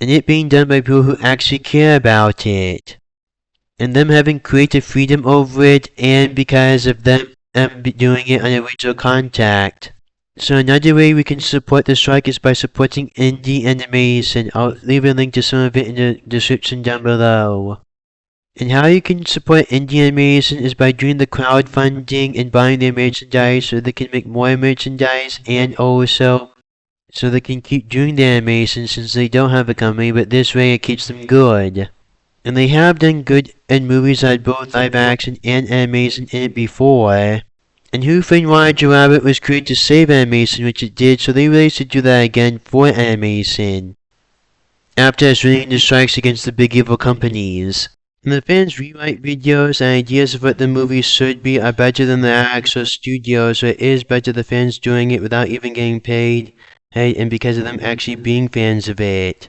and it being done by people who actually care about it, and them having creative freedom over it, and because of them doing it on original contact. So another way we can support the strike is by supporting indie animation. I'll leave a link to some of it in the description down below. And how you can support indie animation is by doing the crowdfunding and buying their merchandise so they can make more merchandise, and also so they can keep doing the animation since they don't have a company, but this way it keeps them good. And they have done good in movies that had both live action and animation in it before. And Who Framed Roger Rabbit was created to save animation, which it did, so they really should do that again for animation, after winning the strikes against the big evil companies. And the fans' rewrite videos and ideas of what the movie should be are better than the actual studio, so it is better the fans doing it without even getting paid, and because of them actually being fans of it.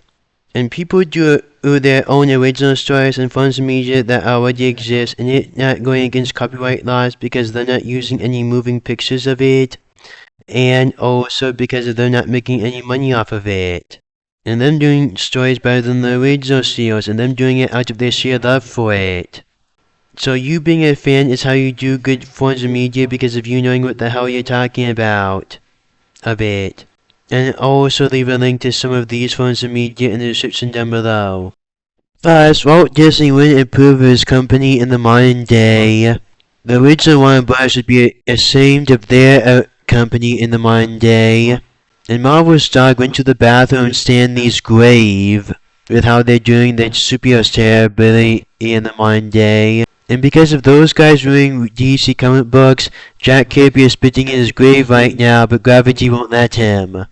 And people do their own original stories and forms of media that already exist, and it not going against copyright laws because they're not using any moving pictures of it, and also because they're not making any money off of it. And them doing stories better than the original studios, and them doing it out of their sheer love for it. So you being a fan is how you do good forms of media, because of you knowing what the hell you're talking about of it. And also leave a link to some of these forms of media in the description down below. First, Walt Disney wouldn't improve his company in the modern day. The original Warner Bros. Would be ashamed of their company in the modern day. And Marvel's dog went to the bathroom and Stanley's grave with how they're doing their superhero terribility in the modern day. And because of those guys reading DC comic books, Jack Kirby is spitting in his grave right now, but gravity won't let him.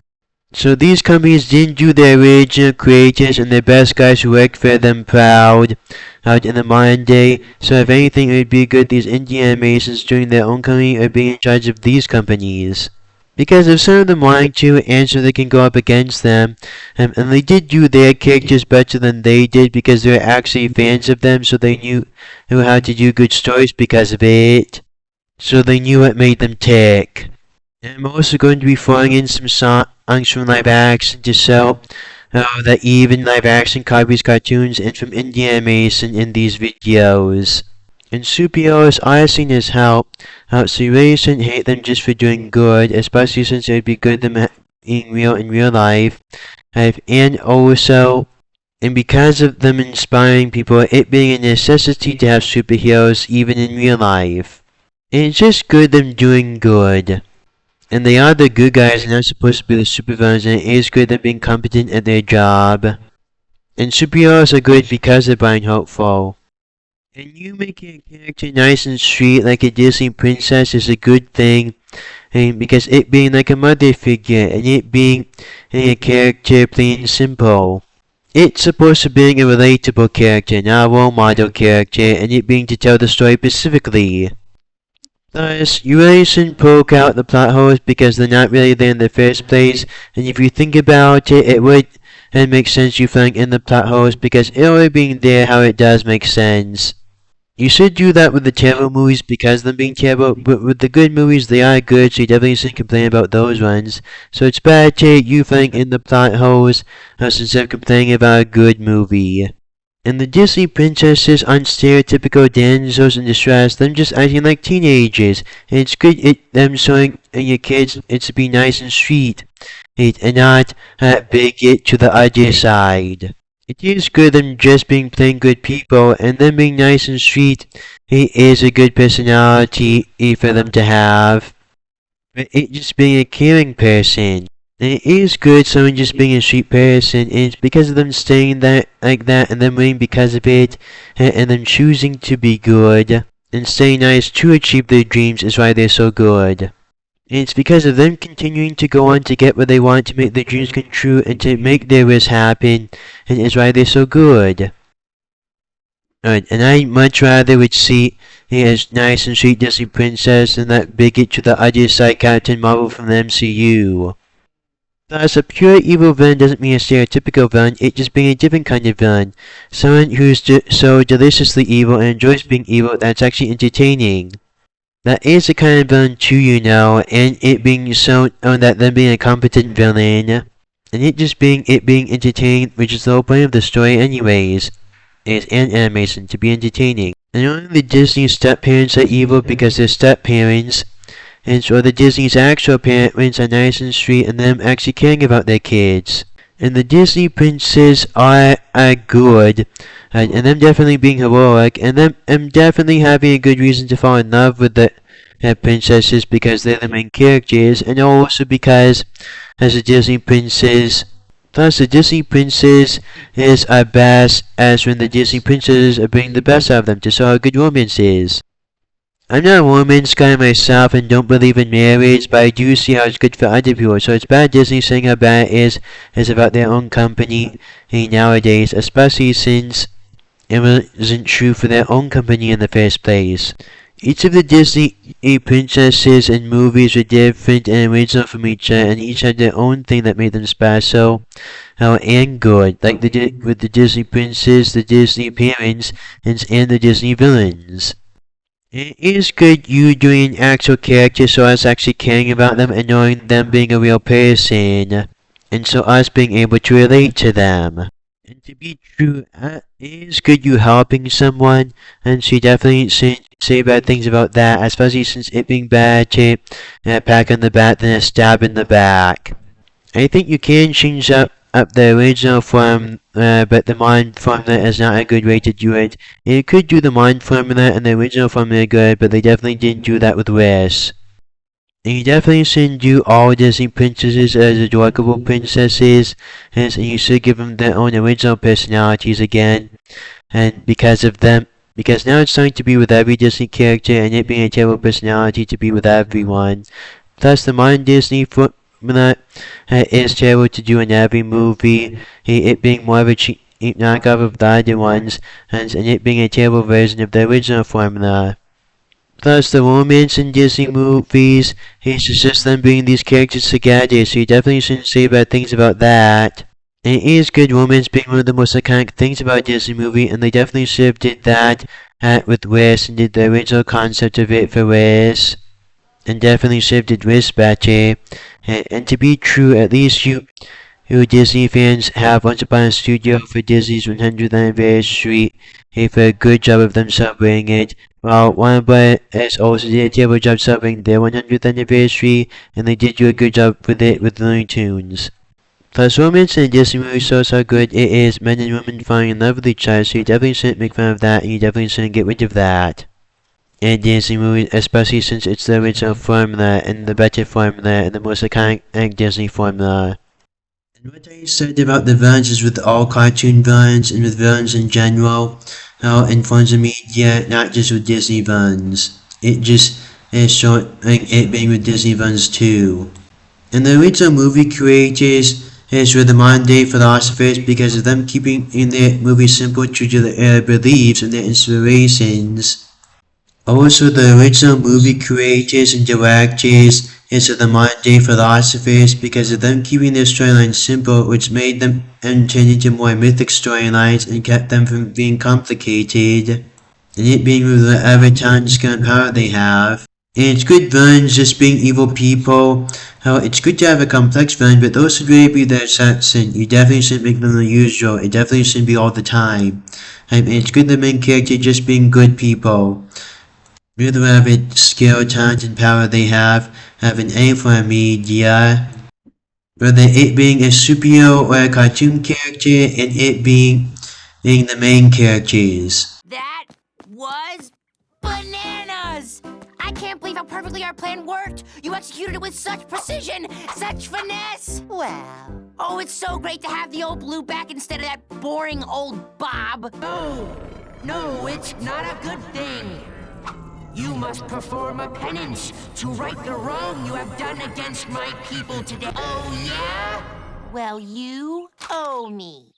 So these companies didn't do their original creators and their best guys who worked for them proud out in the modern day. So if anything, it would be good these indie animations doing their own company or being in charge of these companies. Because if some of them wanted to, and so they can go up against them, and they did do their characters better than they did because they were actually fans of them, so they knew how to do good stories because of it. So they knew what made them tick. And I'm also going to be throwing in some songs from live action to show that even live action copies cartoons and from indie animation in these videos. And superheroes are seen as help, so you really shouldn't hate them just for doing good, especially since it would be good them being real in real life. And also, and because of them inspiring people, it being a necessity to have superheroes even in real life. And it's just good them doing good. And they are the good guys and not supposed to be the supervillains, and it is good them being competent at their job. And superheroes are good because they're being hopeful. And you making a character nice and sweet like a Disney princess is a good thing, and because it being like a mother figure, and it being a character plain and simple. It's supposed to be a relatable character, not a role model character, and it being to tell the story specifically. Thus, you really shouldn't poke out the plot holes because they're not really there in the first place, and if you think about it, it would make sense you filling in the plot holes because it already being there how it does make sense. You should do that with the terrible movies because them being terrible, but with the good movies they are good, so you definitely shouldn't complain about those ones. So it's better you filling in the plot holes instead of complaining about a good movie. And the Disney princesses aren't stereotypical damsels in distress, them just acting like teenagers. And it's good them showing your kids it's to be nice and sweet, and not bigot to the other side. It is good them just being plain good people, and them being nice and sweet, it is a good personality for them to have. But it just being a caring person. And it is good someone just being a sweet person, and it's because of them staying like that, and them winning because of it, and them choosing to be good, and staying nice to achieve their dreams is why they're so good. And it's because of them continuing to go on to get what they want, to make their dreams come true, and to make their wish happen, and it's why they're so good. And I much rather would see a nice and sweet Disney princess than that bigot to the other side Captain Marvel from the MCU. Thus, a pure evil villain doesn't mean a stereotypical villain, it just being a different kind of villain. Someone who's so deliciously evil and enjoys being evil that's actually entertaining. That is the kind of villain too, and it being so that them being a competent villain. and it being entertaining, which is the whole point of the story anyways, is an animation to be entertaining. And only the Disney step-parents are evil because they're step-parents, and so the Disney's actual parents are nice and sweet and them actually caring about their kids. And the Disney princes are good, and them definitely being heroic, and them definitely having a good reason to fall in love with the princesses because they're the main characters, and also because as a Disney princess, thus the Disney princess is our best as when the Disney princesses are bringing the best out of them to show how good romance is. I'm not a romance guy myself and don't believe in marriage, but I do see how it's good for other people. So it's bad Disney saying how bad it is about their own company nowadays, especially since it wasn't true for their own company in the first place. Each of the Disney princesses in movies were different and original from each other, and each had their own thing that made them special and good, like with the Disney princes, the Disney parents, and the Disney villains. It is good you doing an actual character so us actually caring about them and knowing them being a real person. And so us being able to relate to them. And to be true, it is good you helping someone, and she definitely shouldn't say bad things about that, especially since it being bad to pack on the back than a stab in the back. I think you can change up the original form, but the modern formula is not a good way to do it. It could do the modern formula and the original formula good, but they definitely didn't do that with Wish. And you definitely shouldn't do all Disney princesses as adorable princesses, and you should give them their own original personalities again. And because now it's starting to be with every Disney character, and it being a terrible personality to be with everyone. Thus, the modern Disney formula is terrible to do in every movie, it being more of a cheap knockoff of the other ones, and it being a terrible version of the original formula. Plus, the romance in Disney movies is just them bringing these characters together, so you definitely shouldn't say bad things about that. And it is good romance being one of the most iconic things about a Disney movie, and they definitely should have did that with Wish and did the original concept of it for Wish. And definitely should have did Wish better. And to be true, at least you Disney fans have Once Upon a Studio for Disney's 100th anniversary for a good job of them celebrating it. Well, Warner Bros. Also did a terrible job celebrating their 100th anniversary, and they did do a good job with it with Looney Tunes. Plus, romance in a Disney movie shows how good it is, men and women falling in love with each other, so you definitely shouldn't make fun of that, and you definitely shouldn't get rid of that. In a Disney movie, especially since it's the original formula, and the better formula, and the most iconic Disney formula. And what I said about the villains is with all cartoon villains, and with villains in general, in forms of media, not just with Disney villains. It just is showing it being with Disney villains too. And the original movie creators were the modern day philosophers because of them keeping in their movies simple, true to their beliefs and their inspirations. Also, the original movie creators and directors are the modern day philosophers because of them keeping their storylines simple, which made them and turned into more mythic storylines and kept them from being complicated, and it being with whatever talent, skill, and power they have. And it's good villains just being evil people. It's good to have a complex villain, but those should really be the exception. You definitely shouldn't make them the usual. It definitely shouldn't be all the time. And it's good the main character just being good people. With whatever skill, talent, and power they have an aim for media. Whether it being a superhero or a cartoon character, and it being the main characters. That was bananas! I can't believe how perfectly our plan worked! You executed it with such precision, such finesse! Well... Oh, it's so great to have the old Blue back instead of that boring old Bob! No, it's not a good thing. You must perform a penance to right the wrong you have done against my people today. Oh, yeah? Well, you owe me.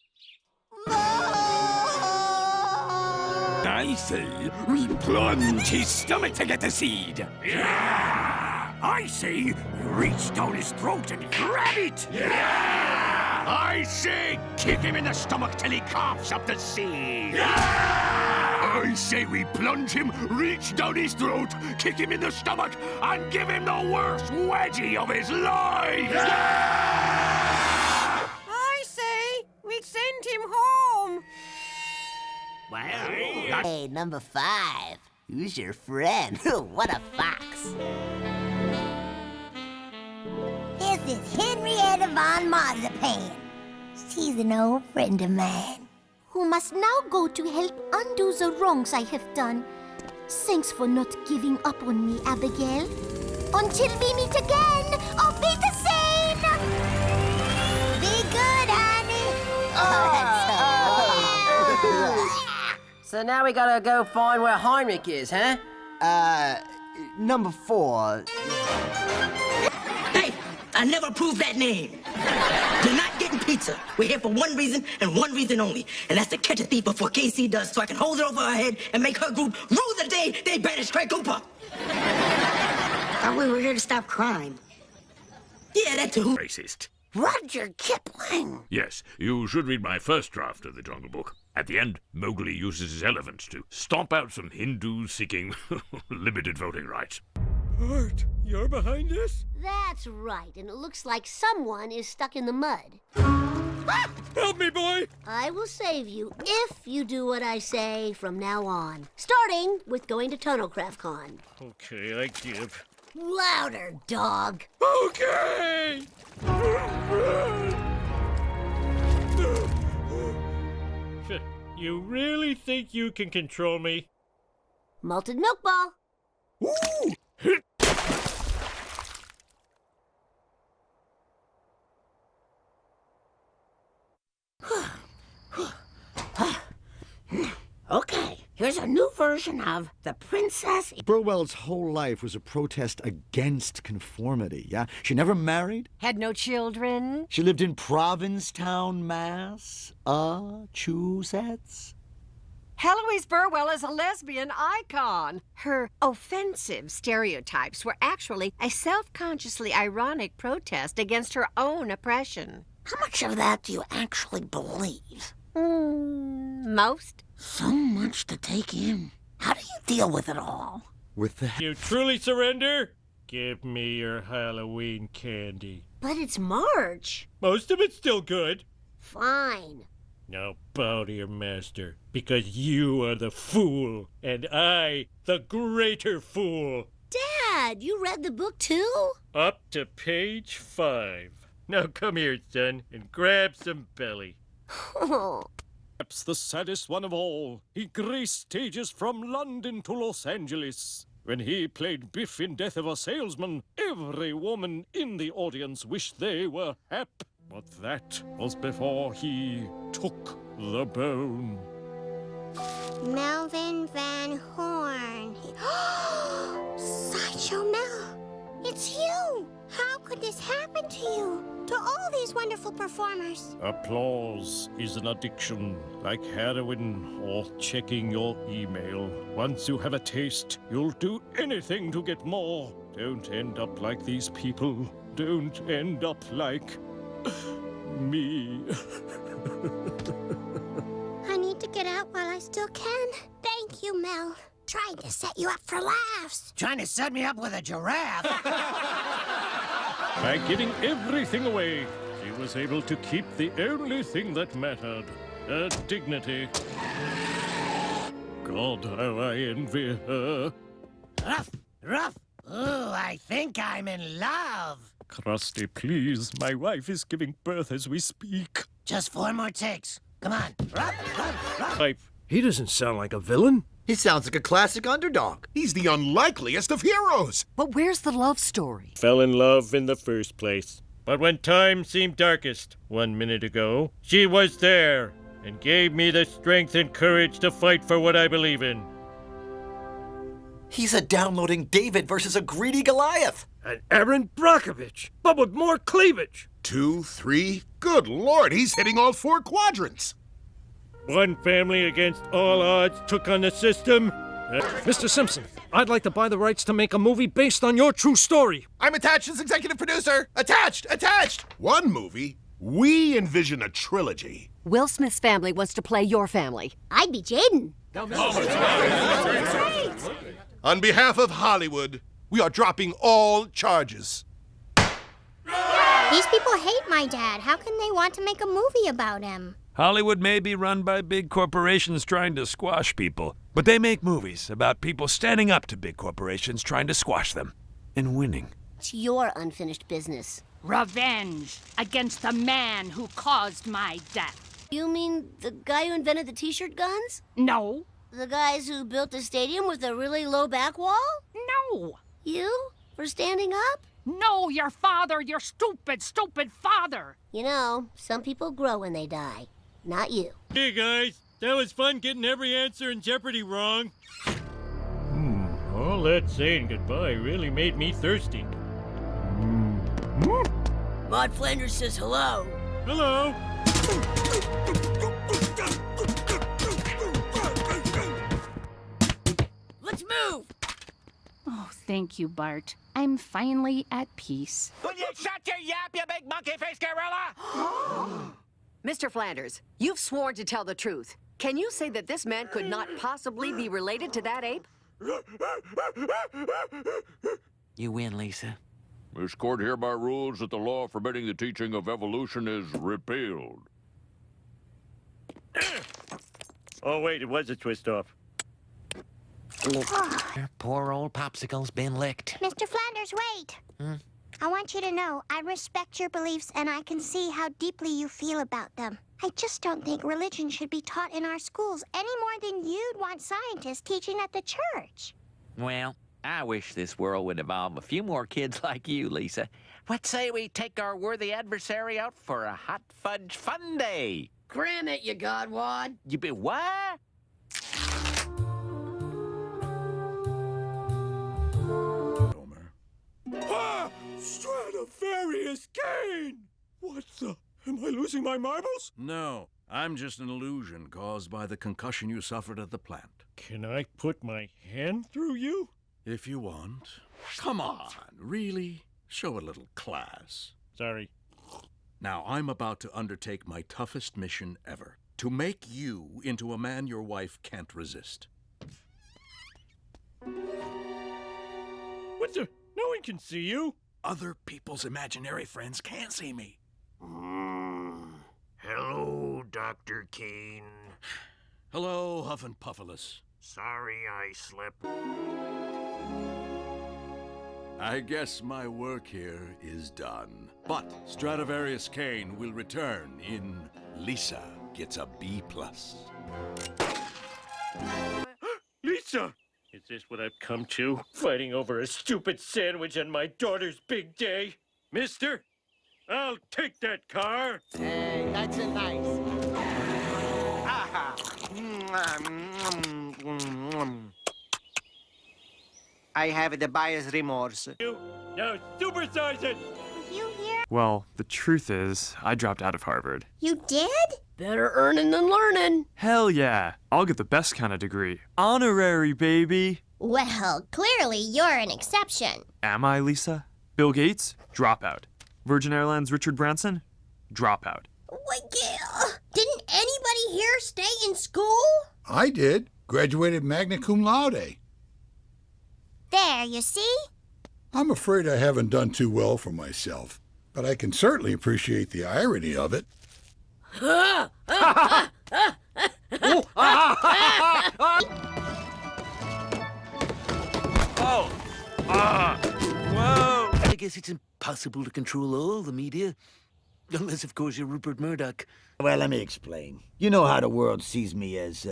I say we plunge his stomach to get the seed. Yeah! I say reach down his throat and grab it. Yeah! I say kick him in the stomach till he coughs up the seed. Yeah! I say we plunge him, reach down his throat, kick him in the stomach, and give him the worst wedgie of his life. Yeah! home. Well, Hey, number 5. Who's your friend? What a fox. This is Henrietta von Marzipan. She's an old friend of mine, who must now go to help undo the wrongs I have done. Thanks for not giving up on me, Abigail. Until we meet again, auf Wiedersehen! Be good, honey. So now we gotta go find where Heinrich is, huh? Number 4. Hey, I never approved that name. You're not getting pizza. We're here for one reason and one reason only, and that's to catch a thief before Casey does, so I can hold her over her head and make her group rue the day they banished Craig Cooper. Thought we were here to stop crime. Yeah, that too. racist. Rudyard Kipling. Yes, you should read my first draft of the Jungle Book. At the end, Mowgli uses his elephants to stomp out some Hindus seeking limited voting rights. Bert, you're behind this? That's right, and it looks like someone is stuck in the mud. Help me, boy! I will save you if you do what I say from now on. Starting with going to TunnelCraftCon. Okay, I give. Louder, dog. Okay! You really think you can control me? Malted milk ball. Okay, here's a new version of The Princess. Burwell's whole life was a protest against conformity, yeah? She never married. Had no children. She lived in Provincetown, Massachusetts. Heloise Burwell is a lesbian icon. Her offensive stereotypes were actually a self-consciously ironic protest against her own oppression. How much of that do you actually believe? Most? So much to take in. How do you deal with it all? With the You truly surrender? Give me your Halloween candy. But it's March. Most of it's still good. Fine. Now bow to your master, because you are the fool, and I the greater fool. Dad, you read the book too? Up to page 5. Now come here, son, and grab some belly. Oh. Perhaps the saddest one of all, he graced stages from London to Los Angeles. When he played Biff in Death of a Salesman, every woman in the audience wished they were Hap. But that was before he took the bone. Melvin Van Horn. Sideshow Mel, it's you! How could this happen to you? To all these wonderful performers? Applause is an addiction, like heroin or checking your email. Once you have a taste, you'll do anything to get more. Don't end up like these people. Don't end up like me. I need to get out while I still can. Thank you, Mel. Trying to set you up for laughs. Trying to set me up with a giraffe. By giving everything away, she was able to keep the only thing that mattered, her dignity. God, how I envy her. Ruff. Ooh, I think I'm in love. Krusty, please, my wife is giving birth as we speak. Just 4 more takes. Come on. Ruff. He doesn't sound like a villain. He sounds like a classic underdog. He's the unlikeliest of heroes. But where's the love story? Fell in love in the first place. But when time seemed darkest 1 minute ago, she was there and gave me the strength and courage to fight for what I believe in. He's a downloading David versus a greedy Goliath. And Aaron Brockovich, but with more cleavage. 2, 3. Good Lord, he's hitting all 4 quadrants. One family against all odds took on the system. Mr. Simpson, I'd like to buy the rights to make a movie based on your true story. I'm attached as executive producer. Attached. One movie? We envision a trilogy. Will Smith's family wants to play your family. I'd be Jaden. On behalf of Hollywood, we are dropping all charges. These people hate my dad. How can they want to make a movie about him? Hollywood may be run by big corporations trying to squash people, but they make movies about people standing up to big corporations trying to squash them and winning. It's your unfinished business. Revenge against the man who caused my death. You mean the guy who invented the t-shirt guns? No. The guys who built the stadium with a really low back wall? No. You? For standing up? No, your father, your stupid, stupid father. You know, some people grow when they die. Not you. Hey guys, that was fun getting every answer in Jeopardy wrong. All that saying goodbye really made me thirsty. Maud Flanders says hello. Hello. Let's move! Oh, thank you, Bart. I'm finally at peace. Will you shut your yap, you big monkey-faced gorilla? Mr. Flanders, you've sworn to tell the truth. Can you say that this man could not possibly be related to that ape? You win, Lisa. This court hereby rules that the law forbidding the teaching of evolution is repealed. Oh, wait, it was a twist-off. Poor old Popsicle's been licked. Mr. Flanders, wait. I want you to know I respect your beliefs and I can see how deeply you feel about them. I just don't think religion should be taught in our schools any more than you'd want scientists teaching at the church. Well, I wish this world would evolve a few more kids like you, Lisa. What say we take our worthy adversary out for a hot fudge fun day? Cram it, you godwad. You be what? Ah! Stradivarius Kane! What the? Am I losing my marbles? No, I'm just an illusion caused by the concussion you suffered at the plant. Can I put my hand through you? If you want. Come on, really? Show a little class. Sorry. Now, I'm about to undertake my toughest mission ever. To make you into a man your wife can't resist. What the? No one can see you. Other people's imaginary friends can't see me. Hello, Dr. Kane. Hello, Huff and Puffalus. Sorry I slept. I guess my work here is done. But Stradivarius Kane will return in Lisa Gets a B+. Lisa! Is this what I've come to? Fighting over a stupid sandwich on my daughter's big day? Mister, I'll take that car. Hey, that's a nice. I have the buyer's remorse. Now supersize it! You here? Well, the truth is, I dropped out of Harvard. You did? Better earning than learning. Hell yeah! I'll get the best kind of degree. Honorary, baby! Well, clearly you're an exception. Am I, Lisa? Bill Gates? Dropout. Virgin Airlines Richard Branson? Dropout. Didn't anybody here stay in school? I did. Graduated magna cum laude. There, you see? I'm afraid I haven't done too well for myself, but I can certainly appreciate the irony of it. Whoa! I guess it's impossible to control all the media. Unless, of course, you're Rupert Murdoch. Well, let me explain. You know how the world sees me as,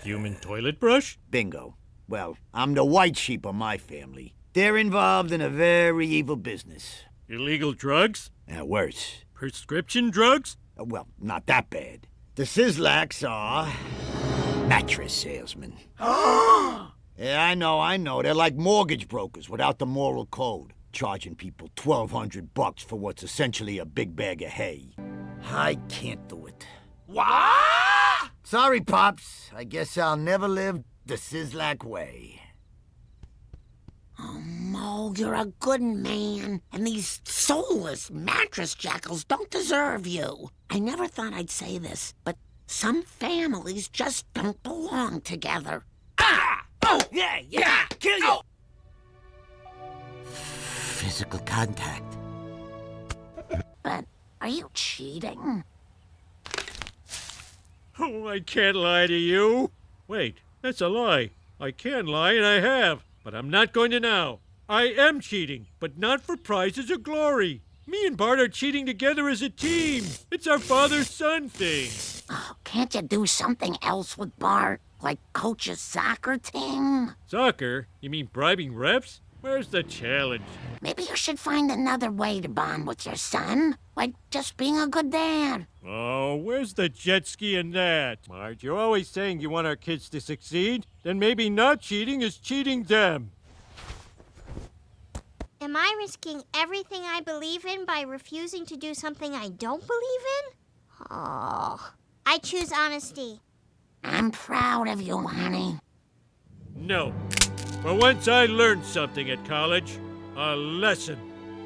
Human toilet brush? Bingo. Well, I'm the white sheep of my family. They're involved in a very evil business. Illegal drugs? Worse. Prescription drugs? Well, not that bad. The Sislaks are mattress salesmen. Yeah, I know. They're like mortgage brokers without the moral code, charging people $1,200 for what's essentially a big bag of hay. I can't do it. What? Sorry, Pops. I guess I'll never live the Sislak way. Oh, Mo, you're a good man, and these soulless mattress jackals don't deserve you. I never thought I'd say this, but some families just don't belong together. Ah! Oh! Yeah! Kill you! Physical contact. But are you cheating? Oh, I can't lie to you. Wait, that's a lie. I can lie, and I have, but I'm not going to now. I am cheating, but not for prizes or glory. Me and Bart are cheating together as a team. It's our father-son thing. Oh, can't you do something else with Bart? Like coach a soccer team? Soccer? You mean bribing refs? Where's the challenge? Maybe you should find another way to bond with your son. Like just being a good dad. Oh, where's the jet ski in that? Marge, you're always saying you want our kids to succeed. Then maybe not cheating is cheating them. Am I risking everything I believe in by refusing to do something I don't believe in? Oh, I choose honesty. I'm proud of you, honey. No. For once I learned something at college. A lesson.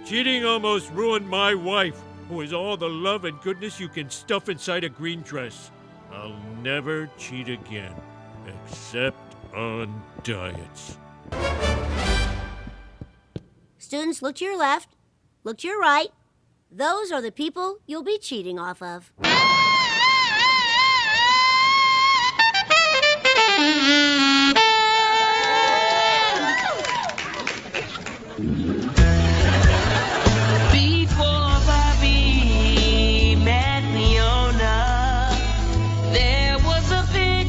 Cheating almost ruined my wife, who is all the love and goodness you can stuff inside a green dress. I'll never cheat again, except on diets. Students, look to your left, look to your right. Those are the people you'll be cheating off of. Before Bobby met Leona, there was a pit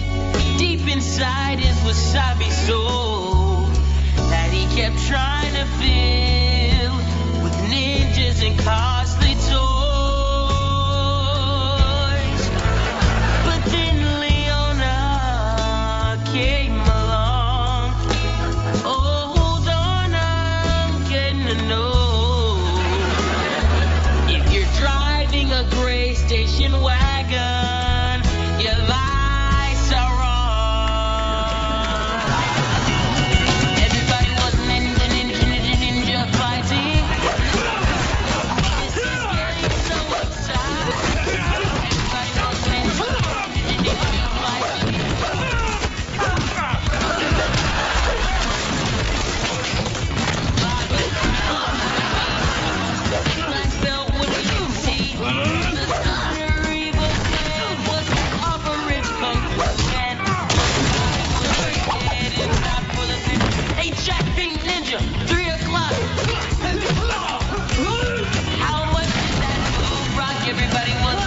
deep inside his wasabi soul that he kept trying to fill with ninjas and costly toys. But then Leona came along. Oh, hold on, I'm getting to know. If you're driving a gray station wagon, your lights are on. Everybody was ninja fighting. This is getting so exciting. Everybody was ninja fighting. Black belt with a UT. The Thunder Evil Clan was off a rich kung fu man. Headed out for the big. Hey, Jack Pink Ninja, 3 o'clock. How much did that move rock? Everybody was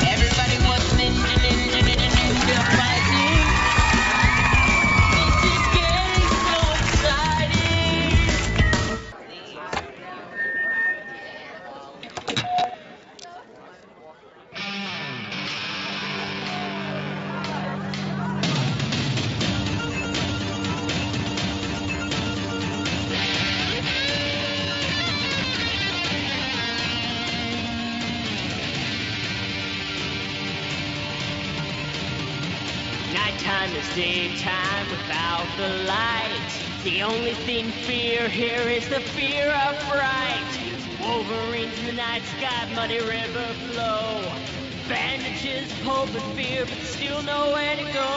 Everybody was ninja fighting. This is getting so exciting. Nighttime is daytime without the light. The only thing fear here is the fear of fright. Wolverines in the night sky, muddy river flow. Bandages, hope and fear, but still nowhere to go.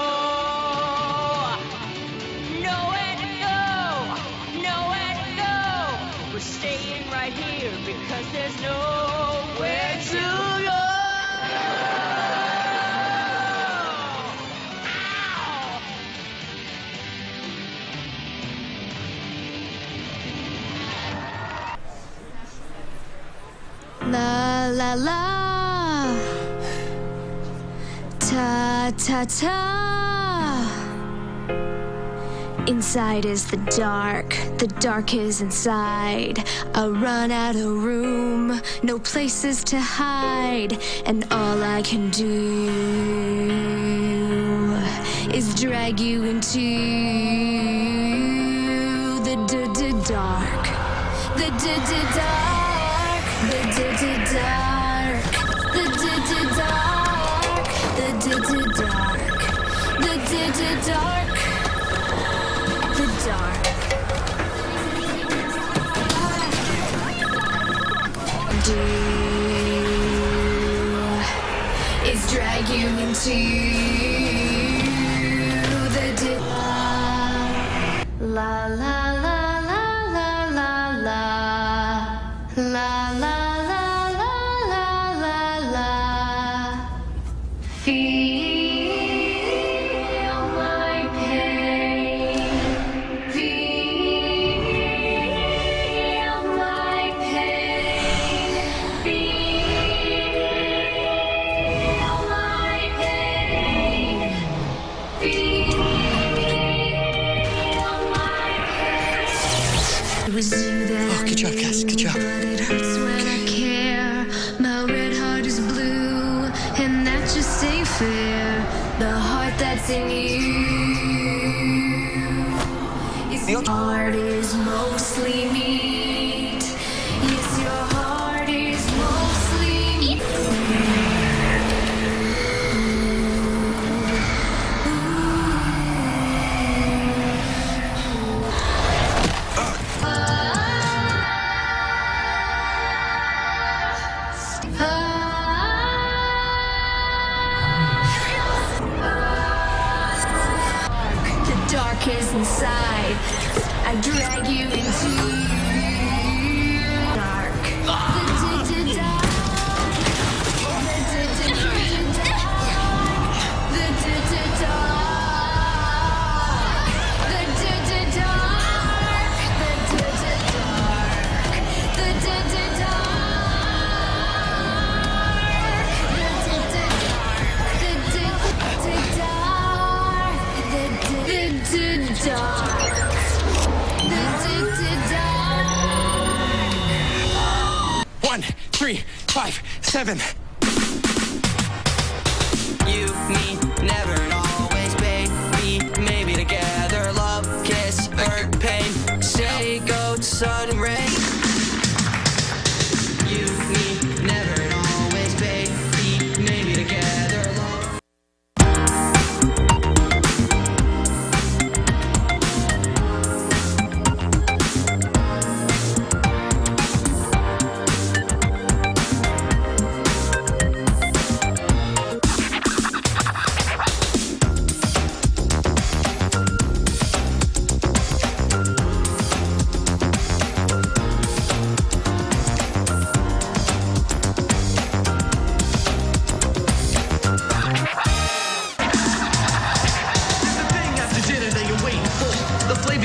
Nowhere to go, nowhere to go. We're staying right here because there's nowhere to go. La la la, ta ta ta. Inside is the dark is inside. I run out of room, no places to hide, and all I can do is drag you into the dark, the dark, the dark, the dark, the dark, the dark, the dark. Do is drag you into the La la la la la la la. La la la la la la la. Feel my pain. Feel my pain. Feel my pain. Feel my pain. It was you that good job, Cass. Good job. but it hurts when I care. My red heart is blue, and that just ain't fair. The heart that's in you is your heart is mostly meat. Yes, your heart is mostly meat. The dark is inside. I drag you into dark. One, 3, 5, 7. You, me, never and always, baby. Maybe together, love, kiss, hurt, pain. Say go to sun and rain. You, me, never and always, baby. Maybe together, love.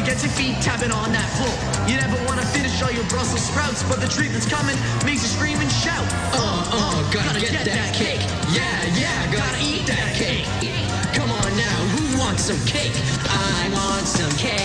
Gets your feet tapping on that floor. You never want to finish all your Brussels sprouts, but the treatment's coming, makes you scream and shout. Gotta get that cake. Yeah, gotta eat that cake. Come on now, who wants some cake? I want some cake.